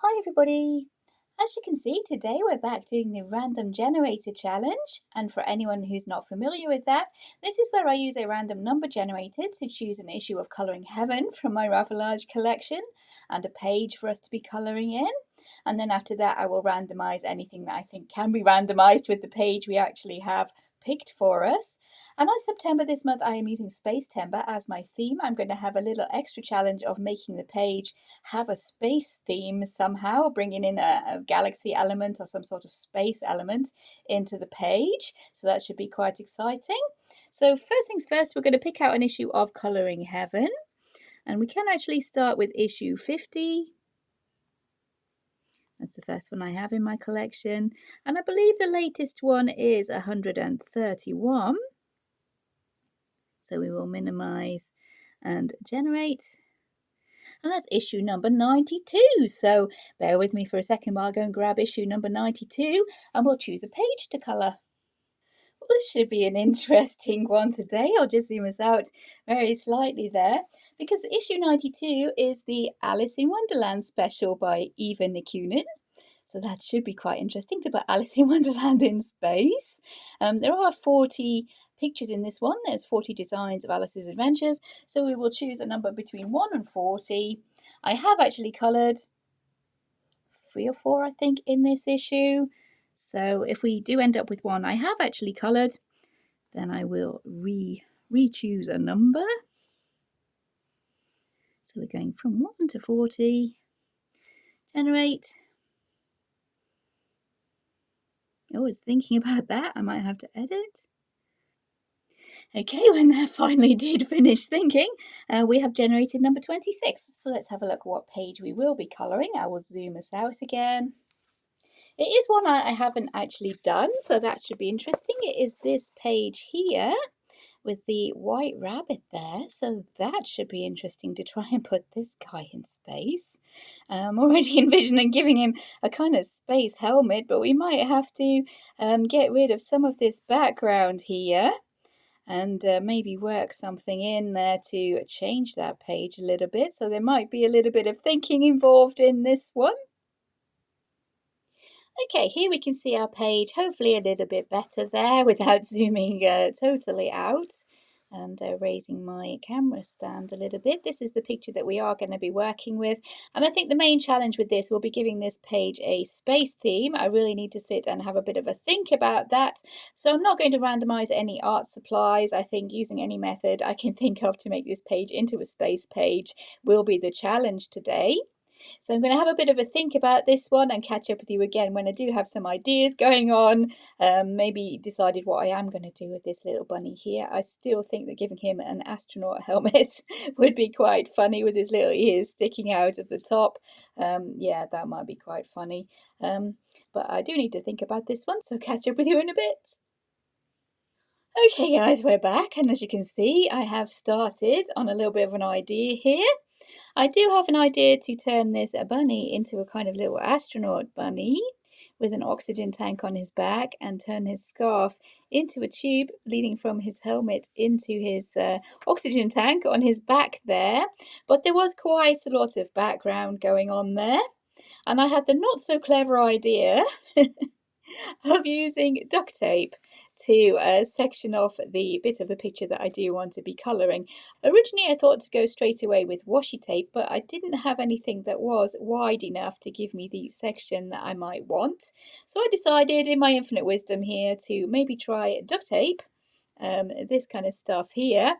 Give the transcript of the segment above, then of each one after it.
Hi everybody! As you can see, today we're back doing the random generator challenge, and for anyone who's not familiar with that, this is where I use a random number generator to choose an issue of Colouring Heaven from my rather large collection and a page for us to be colouring in. And then after that I will randomise anything that I think can be randomised with the page we actually have picked for us. And as September this month I am using Space Timber as my theme, I'm going to have a little extra challenge of making the page have a space theme somehow, bringing in a galaxy element or some sort of space element into the page. So that should be quite exciting. So first things first, we're going to pick out an issue of Colouring Heaven. And we can actually start with issue 50. That's the first one I have in my collection. And I believe the latest one is 131. So we will minimize and generate. And that's issue number 92. So bear with me for a second while I go and grab issue number 92 and we'll choose a page to colour. Well, this should be an interesting one today. I'll just zoom us out very slightly there because issue 92 is the Alice in Wonderland special by Eva Nikunin. So that should be quite interesting to put Alice in Wonderland in space. There are 40 pictures in this one. There's 40 designs of Alice's adventures. So we will choose a number between 1 and 40. I have actually coloured 3 or 4, I think, in this issue. So if we do end up with one I have actually coloured, then I will re-choose a number. So we're going from 1 to 40. Generate. Oh, I was thinking about that. I might have to edit. Okay, when that finally did finish thinking, we have generated number 26. So let's have a look at what page we will be colouring. I will zoom us out again. It is one I haven't actually done, so that should be interesting. It is this page here with the white rabbit there, so that should be interesting to try and put this guy in space. I'm already envisioning giving him a kind of space helmet, but we might have to get rid of some of this background here and maybe work something in there to change that page a little bit. So there might be a little bit of thinking involved in this one. Okay, here we can see our page, hopefully a little bit better there without zooming totally out and raising my camera stand a little bit. This is the picture that we are going to be working with. And I think the main challenge with this will be giving this page a space theme. I really need to sit and have a bit of a think about that. So I'm not going to randomize any art supplies. I think using any method I can think of to make this page into a space page will be the challenge today. So I'm going to have a bit of a think about this one and catch up with you again when I do have some ideas going on. Maybe decided what I am going to do with this little bunny here. I still think that giving him an astronaut helmet would be quite funny with his little ears sticking out of the top. Yeah, that might be quite funny. But I do need to think about this one, so catch up with you in a bit. Okay guys, we're back, and as you can see I have started on a little bit of an idea here. I do have an idea to turn this bunny into a kind of little astronaut bunny with an oxygen tank on his back and turn his scarf into a tube leading from his helmet into his oxygen tank on his back there. But there was quite a lot of background going on there, and I had the not so clever idea of using duct tape to section off the bit of the picture that I do want to be colouring. Originally I thought to go straight away with washi tape, but I didn't have anything that was wide enough to give me the section that I might want. So I decided in my infinite wisdom here to maybe try duct tape, this kind of stuff here.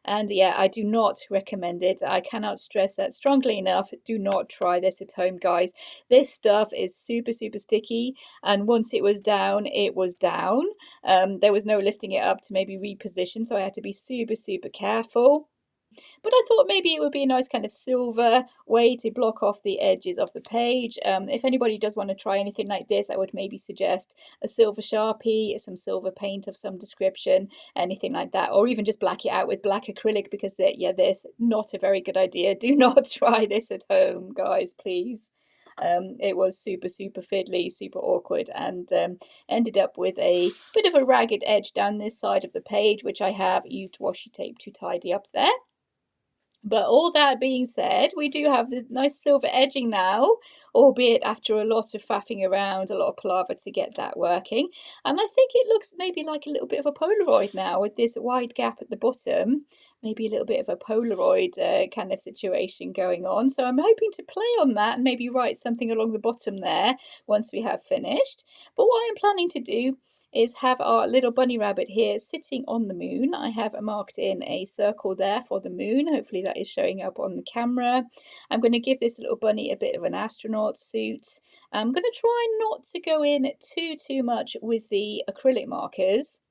And yeah, I do not recommend it. I cannot stress that strongly enough. Do not try this at home, guys. This stuff is super, super sticky. And once it was down, it was down. There was no lifting it up to maybe reposition. So I had to be super, super careful. But I thought maybe it would be a nice kind of silver way to block off the edges of the page. If anybody does want to try anything like this, I would maybe suggest a silver Sharpie, some silver paint of some description, anything like that, or even just black it out with black acrylic, because this not a very good idea. Do not try this at home, guys, please. It was super, super fiddly, super awkward, and ended up with a bit of a ragged edge down this side of the page, which I have used washi tape to tidy up there. But all that being said, we do have this nice silver edging now, albeit after a lot of faffing around, a lot of palaver to get that working. And I think it looks maybe like a little bit of a Polaroid now with this wide gap at the bottom, maybe a little bit of a Polaroid kind of situation going on. So I'm hoping to play on that and maybe write something along the bottom there once we have finished. But what I'm planning to do is have our little bunny rabbit here sitting on the moon. I have marked in a circle there for the moon. Hopefully that is showing up on the camera. I'm going to give this little bunny a bit of an astronaut suit. I'm going to try not to go in too much with the acrylic markers,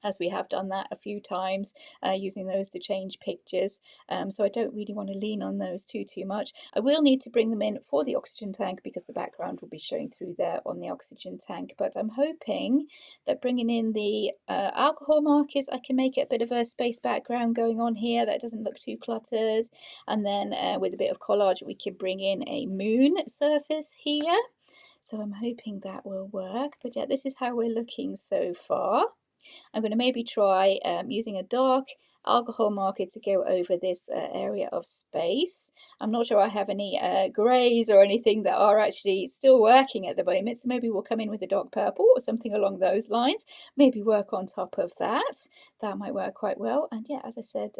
as we have done that a few times, using those to change pictures. So I don't really want to lean on those too much. I will need to bring them in for the oxygen tank because the background will be showing through there on the oxygen tank. But I'm hoping that bringing in the alcohol markers, I can make it a bit of a space background going on here that doesn't look too cluttered. And then with a bit of collage, we can bring in a moon surface here. So I'm hoping that will work. But yeah, this is how we're looking so far. I'm going to maybe try using a dark alcohol marker to go over this area of space. I'm not sure I have any greys or anything that are actually still working at the moment, so maybe we'll come in with a dark purple or something along those lines, maybe work on top of that. That might work quite well. And yeah, as I said,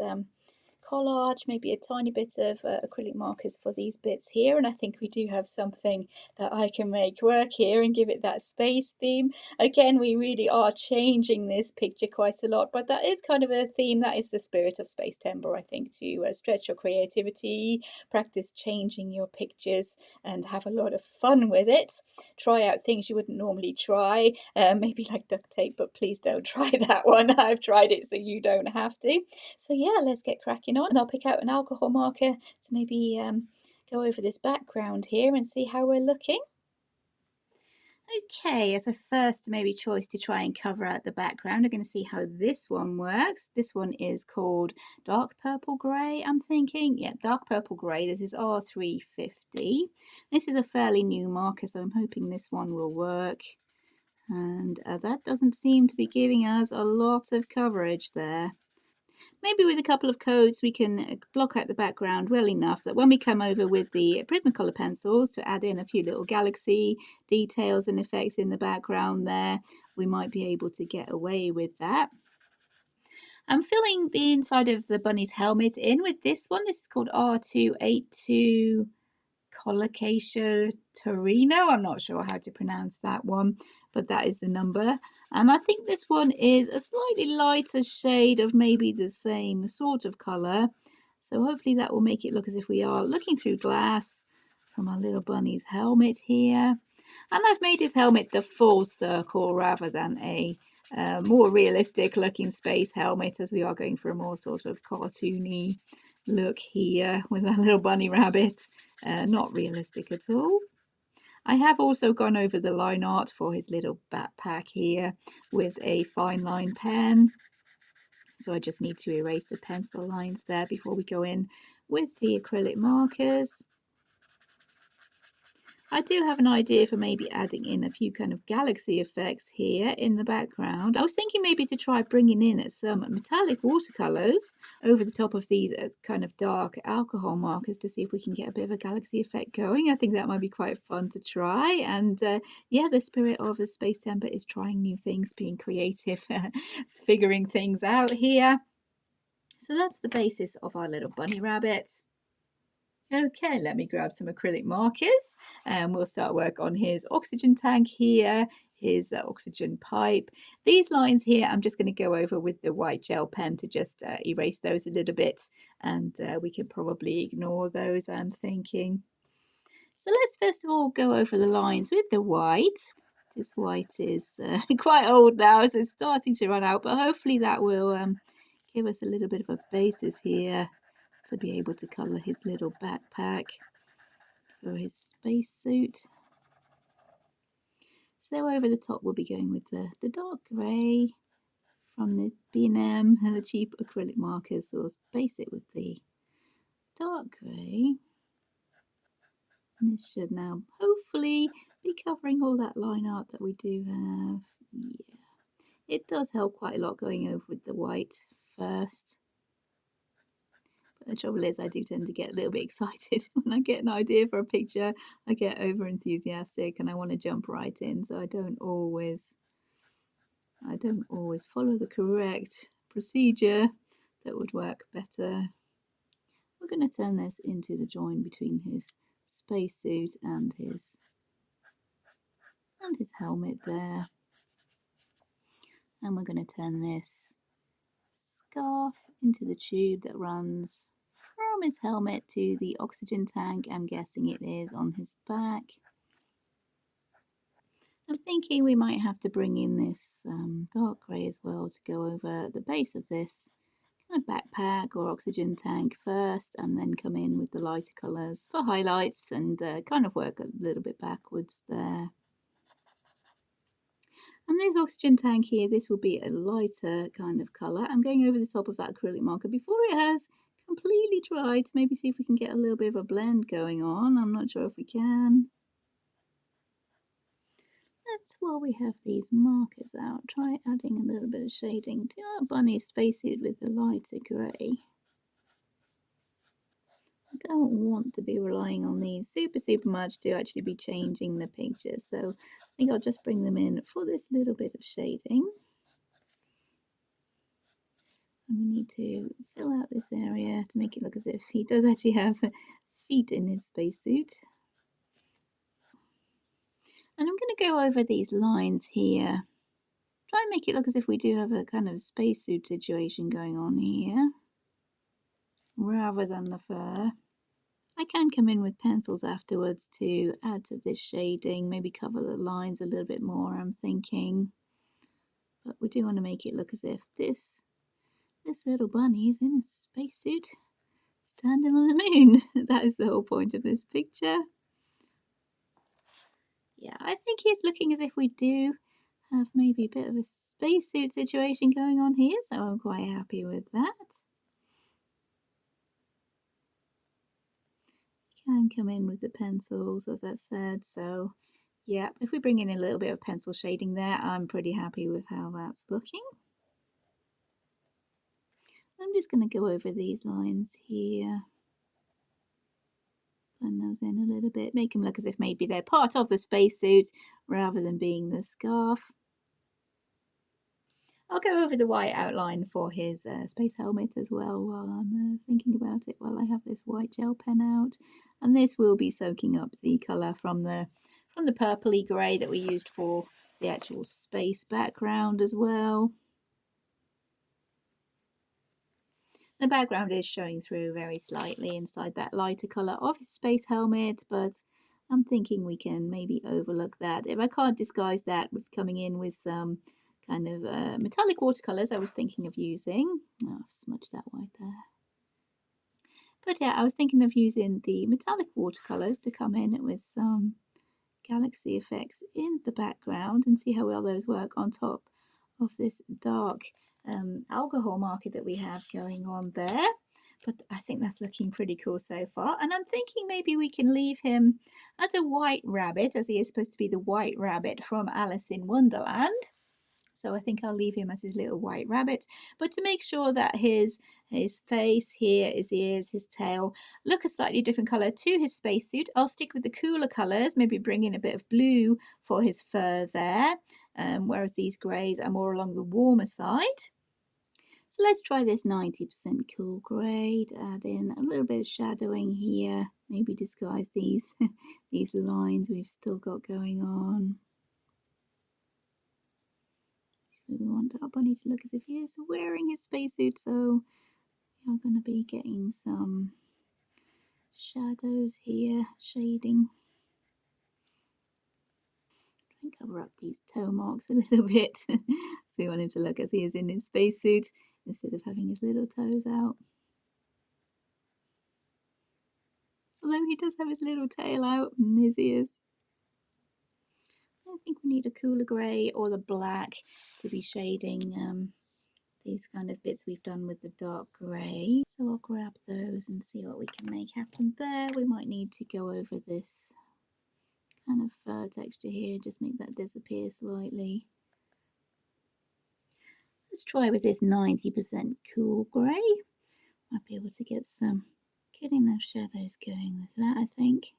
collage, maybe a tiny bit of acrylic markers for these bits here, and I think we do have something that I can make work here and give it that space theme. Again, we really are changing this picture quite a lot, but that is kind of a theme. That is the spirit of Space Timber, I think, to stretch your creativity, practice changing your pictures, and have a lot of fun with it. Try out things you wouldn't normally try, maybe like duct tape, but please don't try that one. I've tried it, so you don't have to. So yeah, let's get cracking on, and I'll pick out an alcohol marker to maybe go over this background here and see how we're looking. Okay, as a first maybe choice to try and cover out the background, I'm going to see how this one works. This one is called dark purple grey, I'm thinking. Yeah, dark purple grey. This is R350. This is a fairly new marker, so I'm hoping this one will work. And that doesn't seem to be giving us a lot of coverage there. Maybe with a couple of coats we can block out the background well enough that when we come over with the Prismacolor pencils to add in a few little galaxy details and effects in the background there, we might be able to get away with that. I'm filling the inside of the bunny's helmet in with this one. This is called R282 Colocasia Torino. I'm not sure how to pronounce that one, but that is the number. And I think this one is a slightly lighter shade of maybe the same sort of colour. So hopefully that will make it look as if we are looking through glass from our little bunny's helmet here. And I've made his helmet the full circle rather than a more realistic looking space helmet, as we are going for a more sort of cartoony look here with our little bunny rabbit. Not realistic at all. I have also gone over the line art for his little backpack here with a fine line pen. So I just need to erase the pencil lines there before we go in with the acrylic markers. I do have an idea for maybe adding in a few kind of galaxy effects here in the background. I was thinking maybe to try bringing in some metallic watercolours over the top of these kind of dark alcohol markers to see if we can get a bit of a galaxy effect going. I think that might be quite fun to try. And yeah, the spirit of a Space Temper is trying new things, being creative, figuring things out here. So that's the basis of our little bunny rabbit. Okay, let me grab some acrylic markers and we'll start work on his oxygen tank here, his oxygen pipe. These lines here, I'm just going to go over with the white gel pen to just erase those a little bit, and we can probably ignore those, I'm thinking. So let's first of all go over the lines with the white. This white is quite old now, so it's starting to run out, but hopefully that will give us a little bit of a basis here to be able to colour his little backpack for his spacesuit. So over the top we'll be going with the dark grey from the B&M and the cheap acrylic markers, so we'll base it with the dark grey. And this should now hopefully be covering all that line art that we do have. Yeah, it does help quite a lot going over with the white first. The trouble is I do tend to get a little bit excited when I get an idea for a picture. I get over enthusiastic and I want to jump right in, so I don't always follow the correct procedure that would work better. We're going to turn this into the join between his spacesuit and his helmet there. And we're going to turn this scarf into the tube that runs from his helmet to the oxygen tank. I'm guessing it is on his back. I'm thinking we might have to bring in this dark grey as well to go over the base of this kind of backpack or oxygen tank first, and then come in with the lighter colours for highlights and kind of work a little bit backwards there. And this oxygen tank here, this will be a lighter kind of colour. I'm going over the top of that acrylic marker before it has completely dried to maybe see if we can get a little bit of a blend going on. I'm not sure if we can. Let's, while we have these markers out, try adding a little bit of shading to our bunny's spacesuit with the lighter grey. I don't want to be relying on these super much to actually be changing the picture, so I think I'll just bring them in for this little bit of shading. And we need to fill out this area to make it look as if he does actually have feet in his spacesuit. And I'm going to go over these lines here. Try and make it look as if we do have a kind of spacesuit situation going on here, rather than the fur. I can come in with pencils afterwards to add to this shading, maybe cover the lines a little bit more, I'm thinking. But we do want to make it look as if this little bunny is in a spacesuit standing on the moon. That is the whole point of this picture. Yeah, I think he's looking as if we do have maybe a bit of a spacesuit situation going on here, so I'm quite happy with that. You can come in with the pencils, as I said, so yeah, if we bring in a little bit of pencil shading there, I'm pretty happy with how that's looking. I'm just going to go over these lines here. Blend those in a little bit, make them look as if maybe they're part of the spacesuit rather than being the scarf. I'll go over the white outline for his space helmet as well while I'm thinking about it, while I have this white gel pen out. And this will be soaking up the colour from the purpley grey that we used for the actual space background as well. The background is showing through very slightly inside that lighter colour of his space helmet, but I'm thinking we can maybe overlook that. If I can't disguise that with coming in with some kind of metallic watercolours I was thinking of using. Oh, I've smudged that white there. But yeah, I was thinking of using the metallic watercolours to come in with some galaxy effects in the background and see how well those work on top of this dark alcohol marker that we have going on there. But I think that's looking pretty cool so far. And I'm thinking maybe we can leave him as a white rabbit, as he is supposed to be the white rabbit from Alice in Wonderland. So I think I'll leave him as his little white rabbit. But to make sure that his face here, his ears, his tail look a slightly different colour to his spacesuit, I'll stick with the cooler colours, maybe bring in a bit of blue for his fur there, whereas these greys are more along the warmer side. So let's try this 90% cool grey to add in a little bit of shadowing here, maybe disguise these, these lines we've still got going on. We want our bunny to look as if he is wearing his spacesuit, so we are going to be getting some shadows here, shading. Try and cover up these toe marks a little bit. So we want him to look as he is in his spacesuit instead of having his little toes out. Although he does have his little tail out and his ears. I think we need a cooler grey or the black to be shading these kind of bits we've done with the dark grey. So I'll grab those and see what we can make happen there. We might need to go over this kind of fur texture here, just make that disappear slightly. Let's try with this 90% cool grey. Might be able to get some good enough shadows going with that, I think.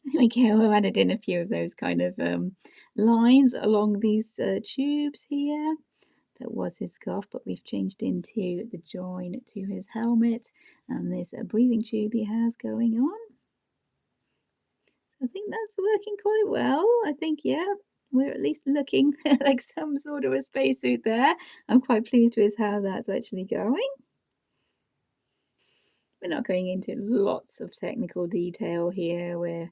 There we go. I've added in a few of those kind of lines along these tubes here. That was his scarf, but we've changed into the join to his helmet and this breathing tube he has going on. So I think that's working quite well. I think, yeah, we're at least looking like some sort of a spacesuit there. I'm quite pleased with how that's actually going. We're not going into lots of technical detail here. We're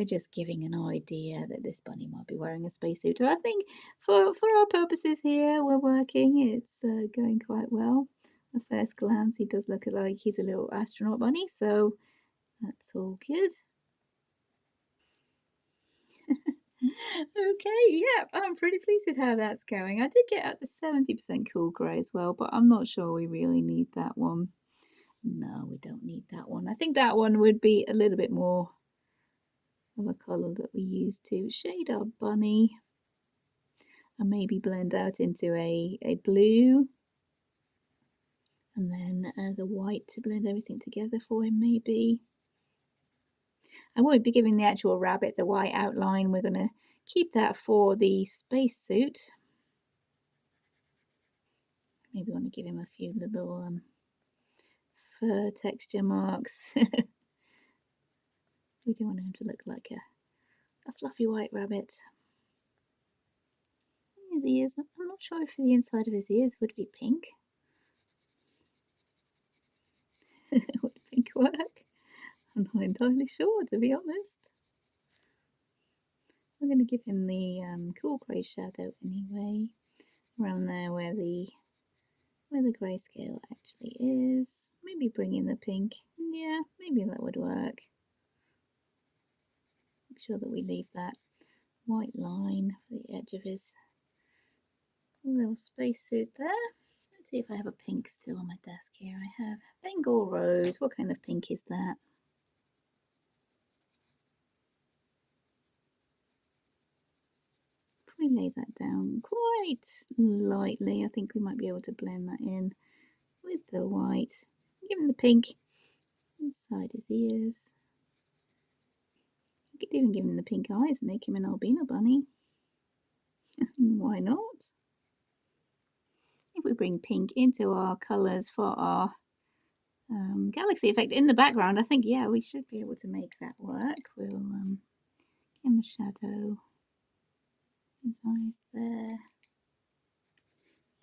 just giving an idea that this bunny might be wearing a spacesuit. So I think for our purposes here, we're working. It's going quite well. At first glance, he does look like he's a little astronaut bunny, so that's all good. Okay, yeah, I'm pretty pleased with how that's going. I did get at the 70% cool grey as well, but I'm not sure we really need that one. No, we don't need that one. I think that one would be a little bit more of a colour that we use to shade our bunny and maybe blend out into a blue, and then the white to blend everything together for him maybe. I won't be giving the actual rabbit the white outline. We're going to keep that for the spacesuit. Maybe want to give him a few little fur texture marks. We don't want him to look like a fluffy white rabbit. His ears, I'm not sure if the inside of his ears would be pink. Would pink work? I'm not entirely sure, to be honest. I'm going to give him the cool grey shadow anyway, around there where the grayscale actually is. Maybe bring in the pink. Yeah, maybe that would work. Make sure that we leave that white line for the edge of his little spacesuit there. Let's see if I have a pink still on my desk here. I have Bengal Rose. What kind of pink is that? If we lay that down quite lightly, I think we might be able to blend that in with the white. Give him the pink inside his ears. You could even give him the pink eyes and make him an albino bunny. Why not? If we bring pink into our colours for our galaxy effect in the background, I think, yeah, we should be able to make that work. We'll give him a shadow. His eyes there.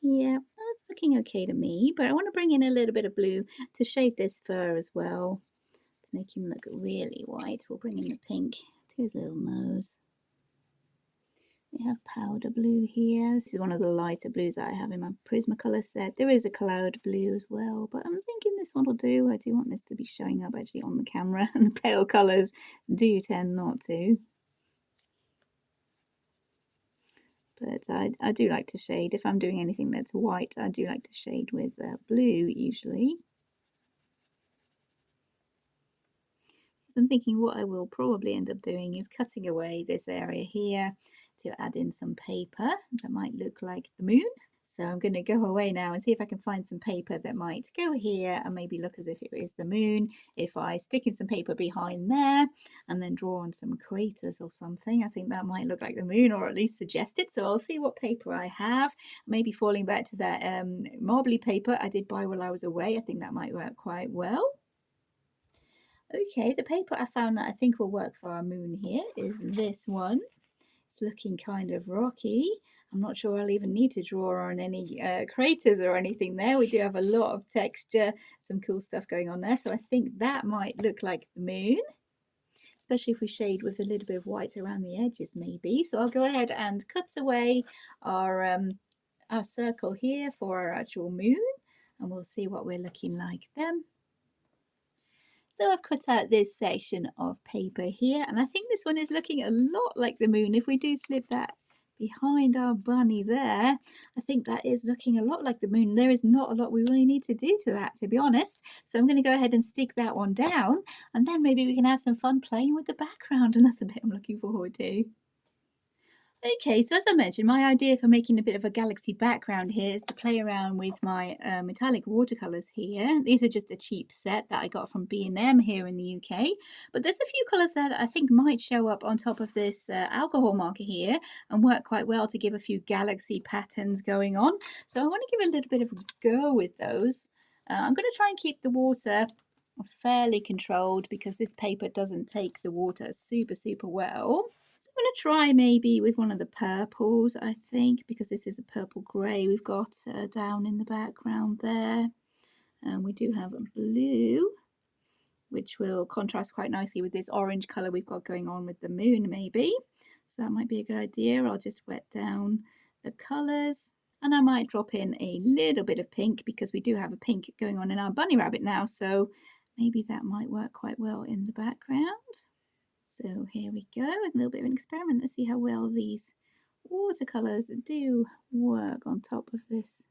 Yeah, that's looking okay to me, but I want to bring in a little bit of blue to shade this fur as well, to make him look really white. We'll bring in the pink to his little nose. We have powder blue here. This is one of the lighter blues that I have in my Prismacolor set. There is a cloud blue as well, but I'm thinking this one will do. I do want this to be showing up actually on the camera, and the pale colours do tend not to. But I do like to shade. If I'm doing anything that's white, I do like to shade with blue usually. So I'm thinking what I will probably end up doing is cutting away this area here to add in some paper that might look like the moon. So I'm going to go away now and see if I can find some paper that might go here and maybe look as if it is the moon. If I stick in some paper behind there and then draw on some craters or something, I think that might look like the moon, or at least suggest it. So I'll see what paper I have. Maybe falling back to that marbly paper I did buy while I was away. I think that might work quite well. Okay, the paper I found that I think will work for our moon here is this one. It's looking kind of rocky. I'm not sure I'll even need to draw on any craters or anything there. We do have a lot of texture, some cool stuff going on there. So I think that might look like the moon, especially if we shade with a little bit of white around the edges maybe. So I'll go ahead and cut away our circle here for our actual moon, and we'll see what we're looking like then. So I've cut out this section of paper here, and I think this one is looking a lot like the moon. If we do slip that behind our bunny there, I think that is looking a lot like the moon. There is not a lot we really need to do to that, to be honest. So I'm going to go ahead and stick that one down, and then maybe we can have some fun playing with the background, and that's a bit I'm looking forward to. Okay, so as I mentioned, my idea for making a bit of a galaxy background here is to play around with my metallic watercolours here. These are just a cheap set that I got from B&M here in the UK. But there's a few colours there that I think might show up on top of this alcohol marker here and work quite well to give a few galaxy patterns going on. So I want to give a little bit of a go with those. I'm going to try and keep the water fairly controlled because this paper doesn't take the water super well. So I'm going to try maybe with one of the purples, I think, because this is a purple grey we've got down in the background there. And we do have a blue, which will contrast quite nicely with this orange colour we've got going on with the moon maybe. So that might be a good idea. I'll just wet down the colours. And I might drop in a little bit of pink because we do have a pink going on in our bunny rabbit now. So maybe that might work quite well in the background. So here we go, a little bit of an experiment. Let's see how well these watercolours do work on top of this.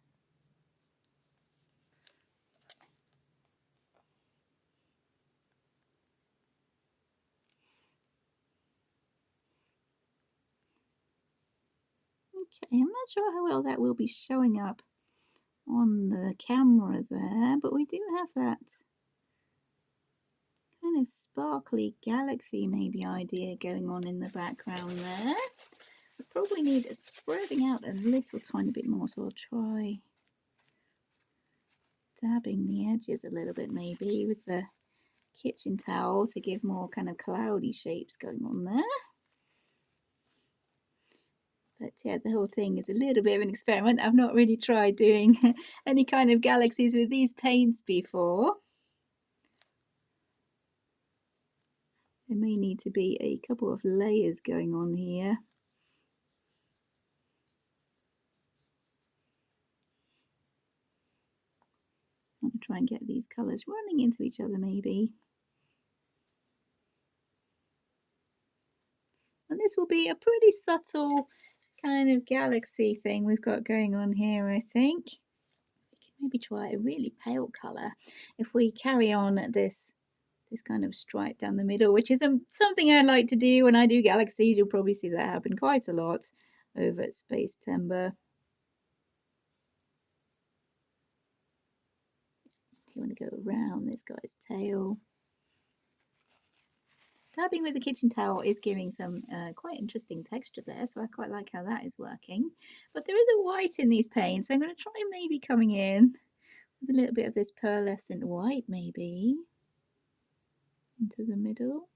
Okay, I'm not sure how well that will be showing up on the camera there, but we do have that kind of sparkly galaxy maybe idea going on in the background there. We probably need it spreading out a little tiny bit more, so I'll try dabbing the edges a little bit maybe with the kitchen towel to give more kind of cloudy shapes going on there. But yeah, the whole thing is a little bit of an experiment. I've not really tried doing any kind of galaxies with these paints before. There may need to be a couple of layers going on here. I'm going to try and get these colours running into each other maybe. And this will be a pretty subtle kind of galaxy thing we've got going on here, I think. We can maybe try a really pale colour. If we carry on this kind of stripe down the middle, which is something I like to do when I do galaxies. You'll probably see that happen quite a lot over at Space Timber. You want to go around this guy's tail. Dabbing with the kitchen towel is giving some quite interesting texture there, so I quite like how that is working. But there is a white in these paints, so I'm going to try maybe coming in with a little bit of this pearlescent white maybe into the middle.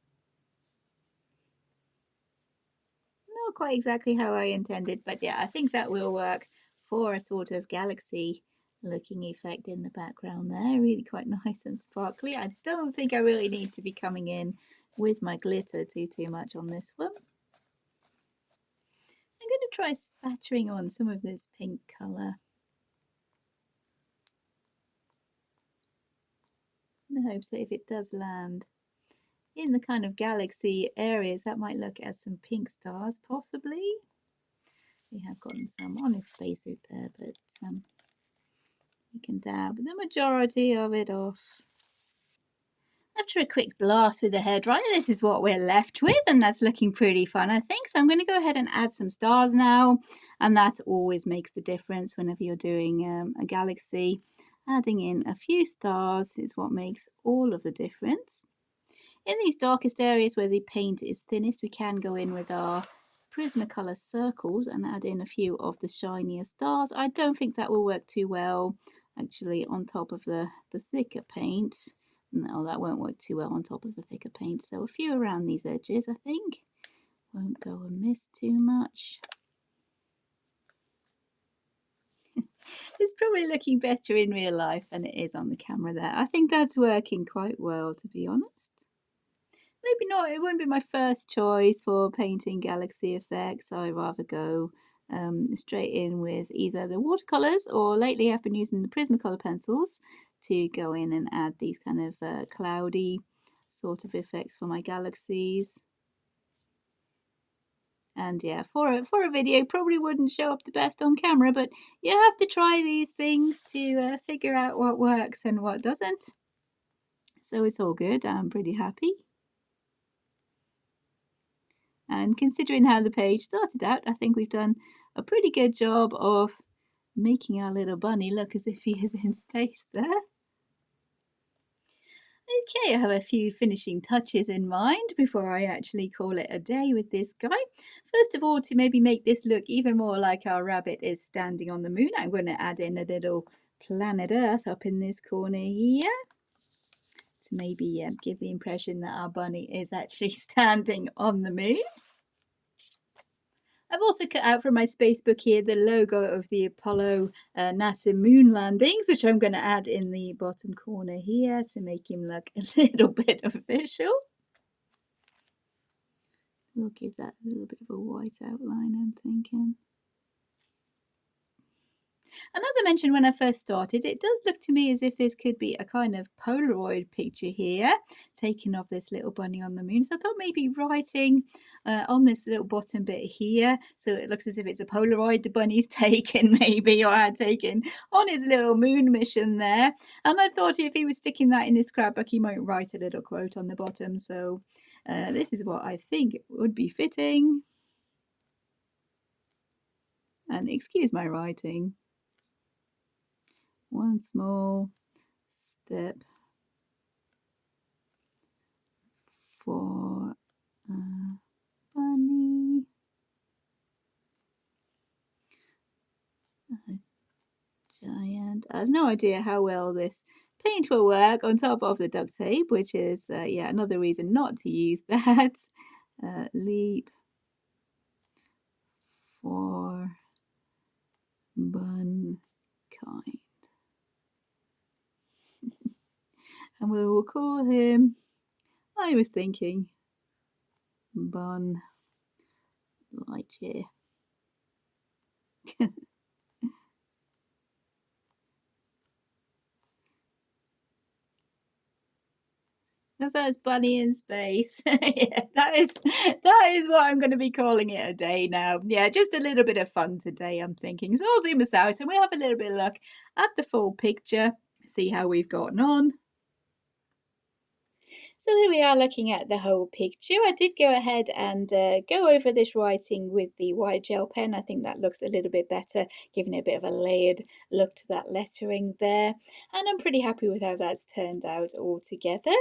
Not quite exactly how I intended, but yeah, I think that will work for a sort of galaxy looking effect in the background there. Really quite nice and sparkly. I don't think I really need to be coming in with my glitter too much on this one. I'm going to try spattering on some of this pink colour. In the hopes that if it does land in the kind of galaxy areas, that might look as some pink stars possibly. We have gotten some on his spacesuit there, but we can dab the majority of it off. After a quick blast with the hairdryer, this is what we're left with, and that's looking pretty fun, I think. So I'm going to go ahead and add some stars now, and that always makes the difference whenever you're doing a galaxy. Adding in a few stars is what makes all of the difference. In these darkest areas where the paint is thinnest, we can go in with our Prismacolor circles and add in a few of the shinier stars. I don't think that will work too well actually on top of the thicker paint. No, that won't work too well on top of the thicker paint. So a few around these edges, I think, won't go amiss too much. It's probably looking better in real life than it is on the camera there. I think that's working quite well, to be honest. Maybe not, it wouldn't be my first choice for painting galaxy effects. I rather go straight in with either the watercolours, or lately I've been using the Prismacolor pencils to go in and add these kind of cloudy sort of effects for my galaxies. And yeah, for a video, probably wouldn't show up the best on camera, but you have to try these things to figure out what works and what doesn't. So it's all good. I'm pretty happy. And considering how the page started out, I think we've done a pretty good job of making our little bunny look as if he is in space there. Okay, I have a few finishing touches in mind before I actually call it a day with this guy. First of all, to maybe make this look even more like our rabbit is standing on the moon, I'm going to add in a little planet Earth up in this corner here to maybe give the impression that our bunny is actually standing on the moon. I've also cut out from my space book here the logo of the Apollo NASA moon landings, which I'm going to add in the bottom corner here to make him look a little bit official. We'll give that a little bit of a white outline, I'm thinking. And as I mentioned when I first started, it does look to me as if this could be a kind of Polaroid picture here, taken of this little bunny on the moon. So I thought maybe writing on this little bottom bit here, so it looks as if it's a Polaroid the bunny's taken maybe, or had taken on his little moon mission there. And I thought if he was sticking that in his scrapbook, he might write a little quote on the bottom. So this is what I think would be fitting. And excuse my writing. One small step for a bunny. A giant. I have no idea how well this paint will work on top of the duct tape, which is, yeah, another reason not to use that. Leap for bun kind. And we will call him, I was thinking, Bun Lightyear. The first bunny in space. Yeah, that is what I'm going to be calling it a day now. Yeah, just a little bit of fun today, I'm thinking. So I'll zoom us out and we'll have a little bit of look at the full picture, see how we've gotten on. So here we are looking at the whole picture. I did go ahead and go over this writing with the white gel pen. I think that looks a little bit better, giving it a bit of a layered look to that lettering there. And I'm pretty happy with how that's turned out altogether.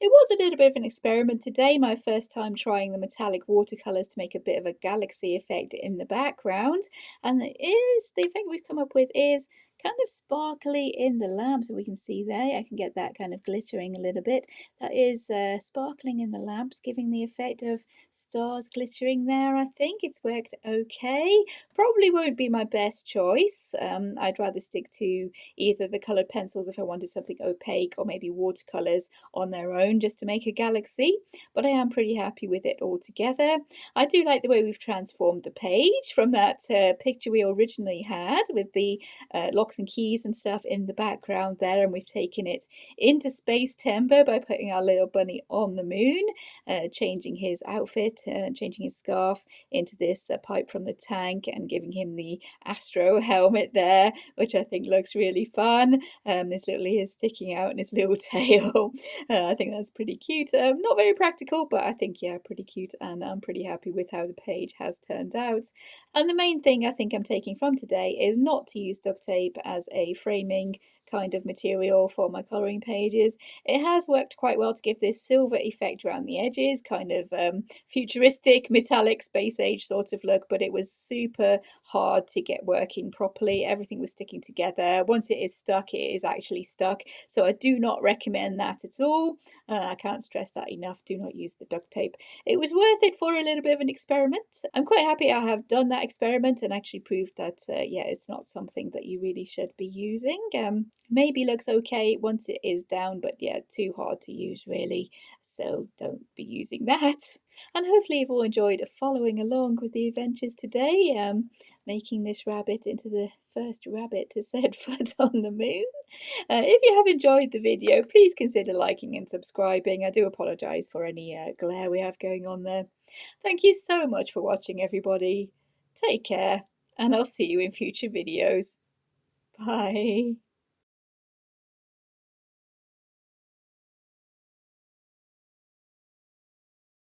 It was a little bit of an experiment today, my first time trying the metallic watercolours to make a bit of a galaxy effect in the background. And the effect we've come up with is kind of sparkly in the lamp, so we can see there. I can get that kind of glittering a little bit. That is sparkling in the lamps, giving the effect of stars glittering there. I think it's worked okay. Probably won't be my best choice. I'd rather stick to either the coloured pencils if I wanted something opaque, or maybe watercolours on their own just to make a galaxy. But I am pretty happy with it altogether. I do like the way we've transformed the page from that picture we originally had with the locks and keys and stuff in the background there, and we've taken it into space tempo by putting our little bunny on the moon, changing his outfit, changing his scarf into this pipe from the tank, and giving him the astro helmet there, which I think looks really fun. His little ears sticking out and his little tail. I think that's pretty cute. Not very practical, but I think, yeah, pretty cute, and I'm pretty happy with how the page has turned out. And the main thing I think I'm taking from today is not to use duct tape as a framing kind of material for my colouring pages. It has worked quite well to give this silver effect around the edges, kind of futuristic, metallic, space age sort of look, but it was super hard to get working properly. Everything was sticking together. Once it is stuck, it is actually stuck. So I do not recommend that at all. I can't stress that enough. Do not use the duct tape. It was worth it for a little bit of an experiment. I'm quite happy I have done that experiment and actually proved that, yeah, it's not something that you really should be using. Maybe looks okay once it is down, but yeah, too hard to use really, so don't be using that. And hopefully you've all enjoyed following along with the adventures today, making this rabbit into the first rabbit to set foot on the moon. If you have enjoyed the video, please consider liking and subscribing. I do apologise for any glare we have going on there. Thank you so much for watching, everybody. Take care, and I'll see you in future videos. Bye.